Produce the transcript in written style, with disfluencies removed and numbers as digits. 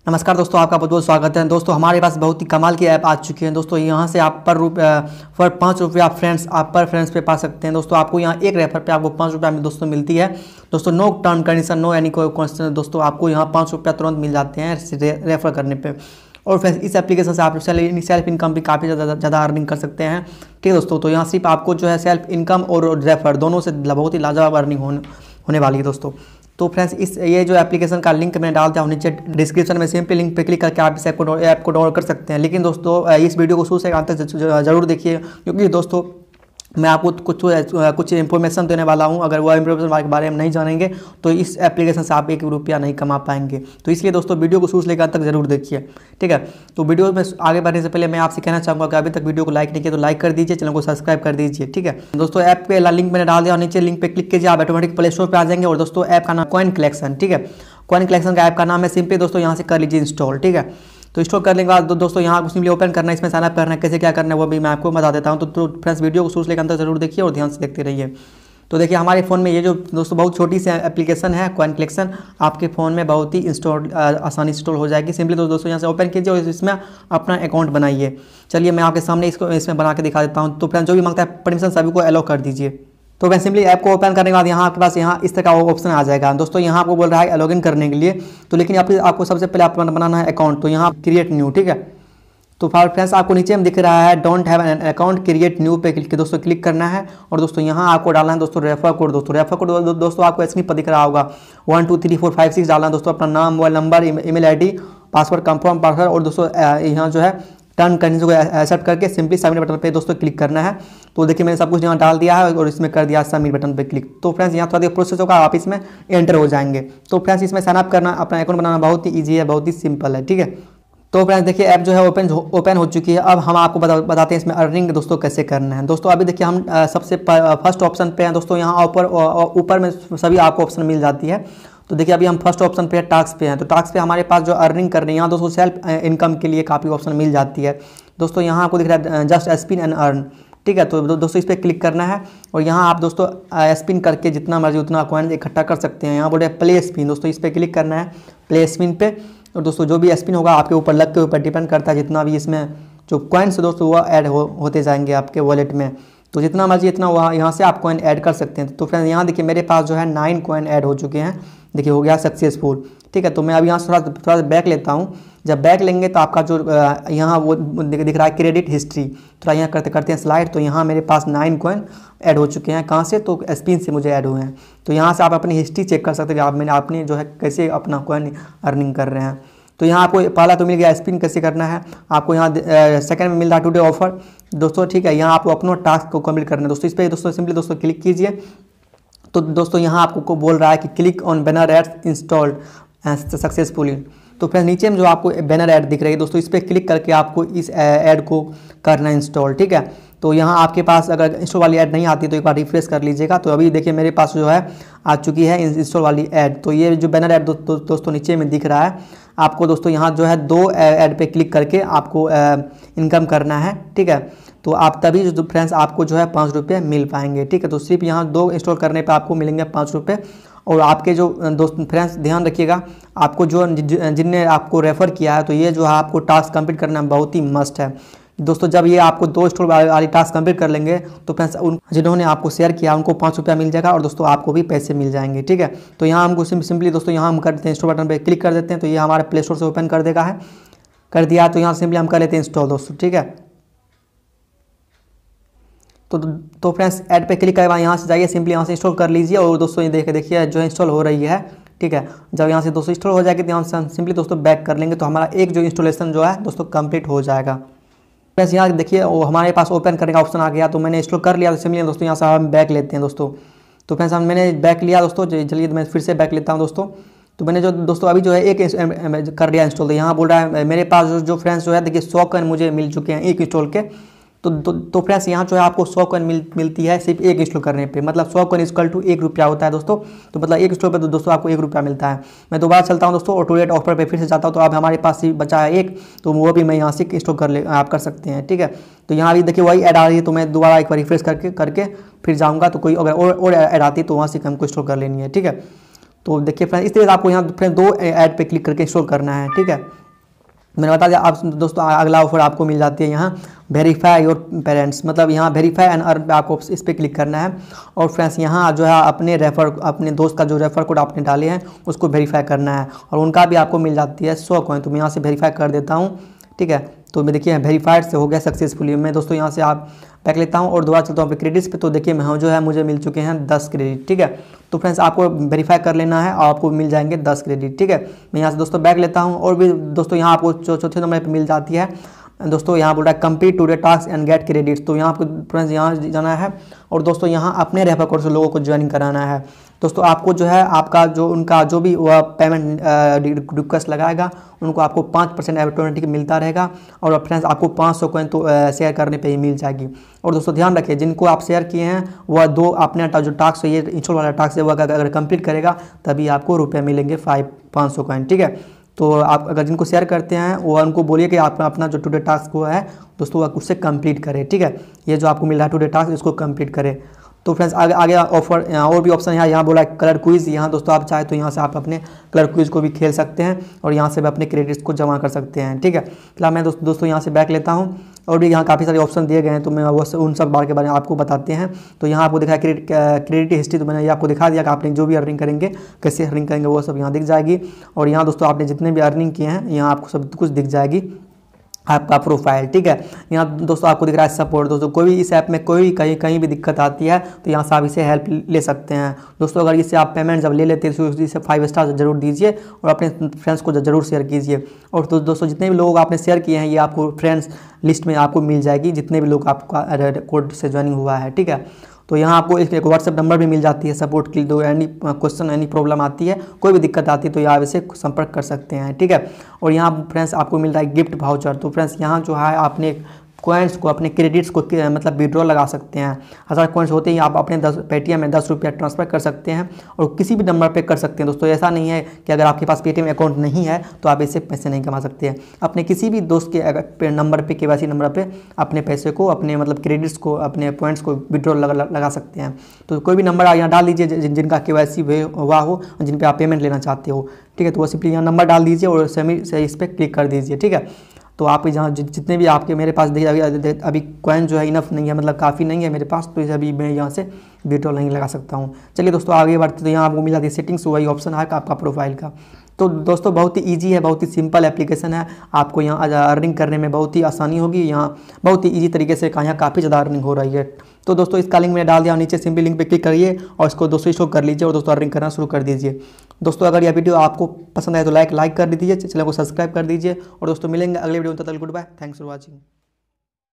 नमस्कार दोस्तों, आपका बहुत बहुत स्वागत है। दोस्तों हमारे पास बहुत ही कमाल की ऐप आ चुकी है। दोस्तों यहाँ से आप पर 5 रुपये आप पर फ्रेंड्स पे पा सकते हैं। दोस्तों आपको यहाँ एक रेफर पे आपको 5 रुपये दोस्तों मिलती है। दोस्तों no term condition, no any कोई क्वेश्चन। दोस्तों आपको यहाँ 5 रुपये तुरंत मिल जाते हैं रेफर करने पर। और फिर इस एप्लीकेशन से आप सेल्फ इनकम भी काफ़ी ज़्यादा अर्निंग कर सकते हैं। ठीक है दोस्तों, तो यहाँ सिर्फ आपको जो है सेल्फ इनकम और रेफर दोनों से बहुत ही लाजवाब अर्निंग होने वाली है दोस्तों। तो फ्रेंड्स ये जो एप्लीकेशन का लिंक मैंने डाल दिया हूँ नीचे डिस्क्रिप्शन में, सिंपली लिंक पे क्लिक करके आप इस ऐप को डाउनलोड कर सकते हैं। लेकिन दोस्तों इस वीडियो को शुरू से अंत तक जरूर देखिए, क्योंकि दोस्तों मैं आपको कुछ इन्फॉर्मेशन देने वाला हूं। अगर वो इन्फॉर्मेशन के बारे में नहीं जानेंगे तो इस एप्लीकेशन से आप 1 रुपया नहीं कमा पाएंगे। तो इसलिए दोस्तों वीडियो को शुरू से लेकर अंत तक जरूर देखिए, ठीक है। तो वीडियो में आगे बढ़ने से पहले मैं आपसे कहना चाहूँगा कि अभी तक वीडियो को लाइक नहीं किया तो लाइक कर दीजिए, चैनल को सब्सक्राइब कर दीजिए, ठीक है। दोस्तों ऐप के लिंक मैंने डाल दिया और नीचे लिंक पे क्लिक कीजिए, आप ऑटोमेटिक प्ले स्टोर पर आ जाएंगे। और दोस्तों ऐप का नाम कॉइन कलेक्शन, ठीक है। कॉइन कलेक्शन का ऐप का नाम है। सिंपली दोस्तों यहाँ से कर लीजिए इंस्टॉल, ठीक है। तो इंस्टॉल करने के बाद दोस्तों यहाँ को सिंपली ओपन करना है, इसमें साइनअप करना है, कैसे क्या करना है वो भी मैं आपको बता देता हूँ। तो फ्रेंड्स वीडियो को शुरू से लेकर अंत तक जरूर देखिए और ध्यान से देखते रहिए। तो देखिए हमारे फ़ोन में ये जो दोस्तों बहुत छोटी सी एप्लीकेशन है कॉइन कलेक्शन, आपके फ़ोन में बहुत ही आसानी से इंस्टॉल हो जाएगी। सिंपली दोस्तों यहाँ से ओपन कीजिए और इसमें अपना अकाउंट बनाइए। चलिए मैं आपके सामने इसमें बना के दिखा देता हूँ। तो फ्रेंड्स जो भी मांगता है परमिशन सभी को अलाउ कर दीजिए। तो मैं सिंपली ऐप को ओपन करने के बाद यहाँ आपके पास यहाँ इस तरह का ऑप्शन आ जाएगा। दोस्तों यहाँ आपको बोल रहा है लॉगिन करने के लिए, तो लेकिन आपको सबसे पहले आप बनाना है अकाउंट। तो यहाँ क्रिएट न्यू, ठीक है। तो फ्रेंड्स आपको नीचे में दिख रहा है don't have an account, create new पे दोस्तों क्लिक करना है। और दोस्तों यहाँ आपको डालना है दोस्तों रेफर कोड। रेफर कोड दोस्तों आपको स्क्रीन पर दिख रहा होगा 1 2 3 4 5 6 डालना है दोस्तों, अपना नाम, mobile number, email ID, password, confirm password. और दोस्तों यहाँ जो है टर्न कंडीशन को एक्सेप्ट करके सिंपली सबमिट बटन पे दोस्तों क्लिक करना है। तो देखिए मैंने सब कुछ यहाँ डाल दिया है और इसमें कर दिया सबमिट बटन पे क्लिक। तो फ्रेंड्स यहाँ थोड़ा देर प्रोसेस होगा, आप इसमें एंटर हो जाएंगे। तो फ्रेंड्स इसमें साइनअप करना, अपना अकाउंट बनाना बहुत ही ईजी है, बहुत ही सिंपल है, ठीक है। तो फ्रेंड्स देखिए ऐप जो है ओपन हो चुकी है। अब हम आपको बताते हैं इसमें अर्निंग दोस्तों कैसे करना है। दोस्तों अभी देखिए हम सबसे फर्स्ट ऑप्शन पे हैं दोस्तों। यहाँ ऊपर में सभी आपको ऑप्शन मिल जाती है। तो देखिए अभी हम फर्स्ट ऑप्शन पे टास्क पे हैं। तो टास्क पे हमारे पास जो अर्निंग करनी है, यहाँ दोस्तों सेल्फ इनकम के लिए काफ़ी ऑप्शन मिल जाती है। दोस्तों यहाँ आपको दिख रहा है जस्ट स्पिन एंड अर्न, ठीक है। तो दोस्तों इस पर क्लिक करना है और यहाँ आप दोस्तों स्पिन करके जितना मर्जी उतना कॉइन इकट्ठा कर सकते हैं। यहाँ बोल रहे हैं प्ले स्पिन, दोस्तों इस पर क्लिक करना है प्ले स्पिन पे। और दोस्तों जो भी स्पिन होगा आपके ऊपर लक के ऊपर डिपेंड करता है, जितना भी इसमें जो कॉइन्स दोस्तों वो ऐड होते जाएंगे आपके वॉलेट में। तो जितना मर्जी इतना वहाँ यहाँ से आप कॉइन ऐड कर सकते हैं। तो फ्रेंड्स यहाँ देखिए मेरे पास जो है 9 कॉइन ऐड हो चुके हैं, देखिए हो गया सक्सेसफुल, ठीक है। तो मैं अब यहाँ से थोड़ा सा बैक लेता हूँ। जब बैक लेंगे तो आपका जो यहाँ वो दिख रहा है क्रेडिट हिस्ट्री, थोड़ा यहाँ करते हैं स्लाइड। तो यहाँ मेरे पास 9 कॉइन ऐड हो चुके हैं। कहाँ से? तो स्पिन से मुझे ऐड हुए हैं। तो यहाँ से आप अपनी हिस्ट्री चेक कर सकते हैं आपने जो है कैसे अपना कॉइन अर्निंग कर रहे हैं। तो यहाँ आपको पहला तो मिल गया स्पिन कैसे करना है, आपको यहाँ सेकंड में मिल रहा है टुडे ऑफर दोस्तों, ठीक है। यहाँ आपको अपना टास्क को कंप्लीट करना है दोस्तों। इस पर दोस्तों सिंपली दोस्तों क्लिक कीजिए। तो दोस्तों यहाँ आपको बोल रहा है कि click on banner ads installed successfully. तो फिर नीचे में जो आपको बैनर ऐड दिख रही है दोस्तों, इस पर क्लिक करके आपको इस ऐड को करना इंस्टॉल, ठीक है। तो यहाँ आपके पास अगर इंस्टॉल वाली ऐड नहीं आती तो एक बार रिफ्रेश कर लीजिएगा। तो अभी देखिए मेरे पास जो है आ चुकी है इंस्टॉल वाली ऐड। तो ये जो बैनर ऐड दोस्तों नीचे में दिख रहा है, आपको दोस्तों यहाँ जो है 2 ऐड पे क्लिक करके आपको इनकम करना है, ठीक है। तो आप तभी जो फ्रेंड्स आपको जो है 5 रुपये मिल पाएंगे, ठीक है। तो सिर्फ यहाँ 2 इंस्टॉल करने पे आपको मिलेंगे 5 रुपये। और आपके जो दोस्त फ्रेंड्स ध्यान रखिएगा, आपको जो जिनने आपको रेफ़र किया है, तो ये जो है आपको टास्क कंप्लीट करना बहुत ही मस्ट है दोस्तों। जब ये आपको 2 इंस्टॉल वाली टास्क कंप्लीट कर लेंगे तो फ्रेंड्स जिन्होंने आपको शेयर किया उनको 5 रुपया मिल जाएगा और दोस्तों आपको भी पैसे मिल जाएंगे, ठीक है। तो यहाँ हमको सिंपली दोस्तों यहाँ हम कर देते हैं इंस्टॉल बटन पर क्लिक कर देते हैं। तो ये हमारे प्ले स्टोर से ओपन कर देगा है, कर दिया। तो यहाँ सिंपली हम कर लेते हैं इंस्टॉल दोस्तों, ठीक है। तो फ्रेंड्स ऐड पे क्लिक करके यहाँ से जाइए, सिंपली यहाँ से इंस्टॉल कर लीजिए। और दोस्तों ये देखिए जो इंस्टॉल हो रही है, ठीक है। जब यहाँ से दोस्तों इंस्टॉल हो जाएगी तो यहाँ से सिंपली दोस्तों बैक कर लेंगे। तो हमारा एक जो इंस्टॉलेशन जो है दोस्तों कंप्लीट हो जाएगा। फ्रेंड्स यहाँ देखिए वो हमारे पास ओपन करने का ऑप्शन आ गया। तो मैंने इंस्टॉल कर लिया। तो सिंपली दोस्तों यहाँ से हम बैक लेते हैं दोस्तों। तो फ्रेंड्स मैंने बैक लिया दोस्तों, चलिए मैं फिर से बैक लेता हूँ दोस्तों। तो मैंने जो दोस्तों अभी जो है एक कर लिया इंस्टॉल। तो यहाँ बोल रहा है मेरे पास जो फ्रेंड्स जो है देखिए 100 कॉइन मुझे मिल चुके हैं एक इंस्टॉल के। तो फ्रेंड्स यहाँ जो है आपको 100 कॉइन मिलती है सिर्फ एक इंस्टॉल करने पे, मतलब 100 कॉइन इक्वल टू 1 रुपया होता है दोस्तों। तो मतलब एक इंस्टॉल पे दोस्तों आपको 1 रुपया मिलता है। मैं दोबारा चलता हूँ दोस्तों और टूडेट ऑफर पे फिर से जाता हूँ। तो अब हमारे पास ही बचा है एक, तो वो भी मैं यहाँ से इंस्टॉल आप कर सकते हैं, ठीक है। तो यहाँ भी देखिए वही ऐड आ रही है। तो मैं दोबारा एक बार रिफ्रेश करके फिर जाऊँगा। तो कोई अगर और ऐड आती है तो वहाँ से हमको इंस्टॉल कर लेनी है, ठीक है। तो देखिए फ्रेंड्स, इस तरह से आपको यहाँ फ्रेंड्स 2 ऐड पे क्लिक करके इंस्टॉल करना है, ठीक है। मैंने बता दिया आप दोस्तों, अगला ऑफर आपको मिल जाती है यहाँ वेरीफाई योर पेरेंट्स, मतलब यहाँ वेरीफाई एंड अर्न पे आपको इस पर क्लिक करना है। और फ्रेंड्स यहाँ जो है अपने दोस्त का जो रेफर कोड आपने डाले हैं उसको वेरीफाई करना है, और उनका भी आपको मिल जाती है 100 कॉइन। तो मैं यहाँ से वेरीफाई कर देता हूँ, ठीक है। तो मैं देखिए वेरीफाइड से हो गया सक्सेसफुली। मैं दोस्तों यहाँ से आप बैक लेता हूँ और दोबारा चलता हूँ क्रेडिट्स पे। तो देखिए मैं जो है मुझे मिल चुके हैं 10 क्रेडिट, ठीक है। तो फ्रेंड्स आपको वेरीफाई कर लेना है और आपको मिल जाएंगे 10 क्रेडिट, ठीक है। मैं यहाँ से दोस्तों बैक लेता हूँ और भी दोस्तों यहाँ आपको चौथे नंबर पर मिल जाती है दोस्तों, यहाँ बोल रहा है complete today task and get credits. तो यहाँ आपको फ्रेंड्स यहाँ जाना है और दोस्तों यहाँ अपने रेफर कोड से लोगों को ज्वाइनिंग कराना है। दोस्तों आपको जो है आपका जो उनका जो भी वह पेमेंट रिक्वेस्ट लगाएगा उनको आपको 5% ऑटोमेटिक मिलता रहेगा। और फ्रेंड्स आपको 500 कॉइन तो शेयर करने पे ही मिल जाएगी। और दोस्तों ध्यान रखिए, जिनको आप शेयर किए हैं वह 2 अपने जो टास्क है, ये इंस्टॉल वाला टास्क है, वह अगर कंप्लीट करेगा तभी आपको रुपये मिलेंगे 500 कॉइन, ठीक है। तो आप अगर जिनको शेयर करते हैं वो उनको बोलिए कि आप अपना जो टुडे टास्क हुआ है दोस्तों वह उससे कंप्लीट करें, ठीक है। ये जो आपको मिल रहा है टुडे टास्क, इसको कंप्लीट करें। तो फ्रेंड्स आगे ऑफर और भी ऑप्शन यहाँ बोला है कलर क्विज़। यहाँ दोस्तों आप चाहे तो यहाँ से आप अपने कलर क्विज़ को भी खेल सकते हैं और यहाँ से भी अपने क्रेडिट्स को जमा कर सकते हैं, ठीक है। फिलहाल मैं दोस्तों यहाँ से बैक लेता हूँ और भी यहाँ काफ़ी सारे ऑप्शन दिए गए हैं, तो मैं वो उन सब बार के बारे में आपको बताते हैं। तो यहाँ आपको दिखा क्रेडिट हिस्ट्री, तो मैंने ये आपको दिखा दिया कि आपने जो भी अर्निंग करेंगे कैसे अर्निंग करेंगे वो सब यहाँ दिख जाएगी। और यहाँ दोस्तों आपने जितने भी अर्निंग किए हैं यहाँ आपको सब कुछ दिख जाएगी, आपका प्रोफाइल, ठीक है। यहाँ दोस्तों आपको दिख रहा है सपोर्ट। दोस्तों कोई भी इस ऐप में कोई कहीं भी दिक्कत आती है तो यहाँ से आप इसे हेल्प ले सकते हैं। दोस्तों अगर इससे आप पेमेंट जब ले लेते हैं तो इसे 5 स्टार जरूर दीजिए और अपने फ्रेंड्स को जरूर शेयर कीजिए। और तो दोस्तों जितने भी लोग आपने शेयर किए हैं ये आपको फ्रेंड्स लिस्ट में आपको मिल जाएगी, जितने भी लोग आपका कोड से ज्वाइनिंग हुआ है, ठीक है। तो यहाँ आपको एक व्हाट्सएप नंबर भी मिल जाती है सपोर्ट के लिए। तो एनी क्वेश्चन एनी प्रॉब्लम आती है, कोई भी दिक्कत आती है तो यहाँ इसे संपर्क कर सकते हैं, ठीक है। और यहाँ फ्रेंड्स आपको मिल रहा है गिफ्ट वाउचर। तो फ्रेंड्स यहाँ जो है आपने कॉइन्स को अपने क्रेडिट्स को मतलब विड्रॉ लगा सकते हैं। 1000 कॉइन्स होते ही आप अपने पेटीएम में 10 रुपया ट्रांसफ़र कर सकते हैं और किसी भी नंबर पे कर सकते हैं। दोस्तों ऐसा नहीं है कि अगर आपके पास पेटीएम अकाउंट नहीं है तो आप इससे पैसे नहीं कमा सकते हैं। अपने किसी भी दोस्त के नंबर पे KYC नंबर पे अपने पैसे को अपने मतलब क्रेडिट्स को अपने पॉइंट्स को विड्रॉ लगा सकते हैं। तो कोई भी नंबर आप यहाँ डाल दीजिए जिनका KYC हुआ हो, जिन पर आप पेमेंट लेना चाहते हो, ठीक है। तो वो सिंपली यहाँ नंबर डाल दीजिए और से इस पर क्लिक कर दीजिए, ठीक है। तो आप जहाँ जितने भी आपके मेरे पास देखिए अभी कॉइन जो है इनफ नहीं है, मतलब काफ़ी नहीं है मेरे पास, तो इसे अभी मैं यहाँ से विड्रॉ नहीं लगा सकता हूँ। चलिए दोस्तों आगे बढ़ते, तो यहाँ आपको मिल जाती है सेटिंग्स, वही ऑप्शन है आपका प्रोफाइल का। तो दोस्तों बहुत ही ईजी है, बहुत ही सिंपल एप्लीकेशन है, आपको यहाँ अर्निंग करने में बहुत ही आसानी होगी। यहाँ बहुत ही ईजी तरीके से यहाँ काफ़ी ज़्यादा अर्निंग हो रही है। तो दोस्तों इसका लिंक मैंने डाल दिया, नीचे सिंपली लिंक पे क्लिक करिए और इसको दोस्तों इंस्टॉल कर लीजिए और दोस्तों अर्निंग करना शुरू कर दीजिए। दोस्तों अगर यह वीडियो आपको पसंद आए तो लाइक कर दीजिए, चैनल को सब्सक्राइब कर दीजिए और दोस्तों मिलेंगे अगले वीडियो में। तब तक good bye, thanks for watching.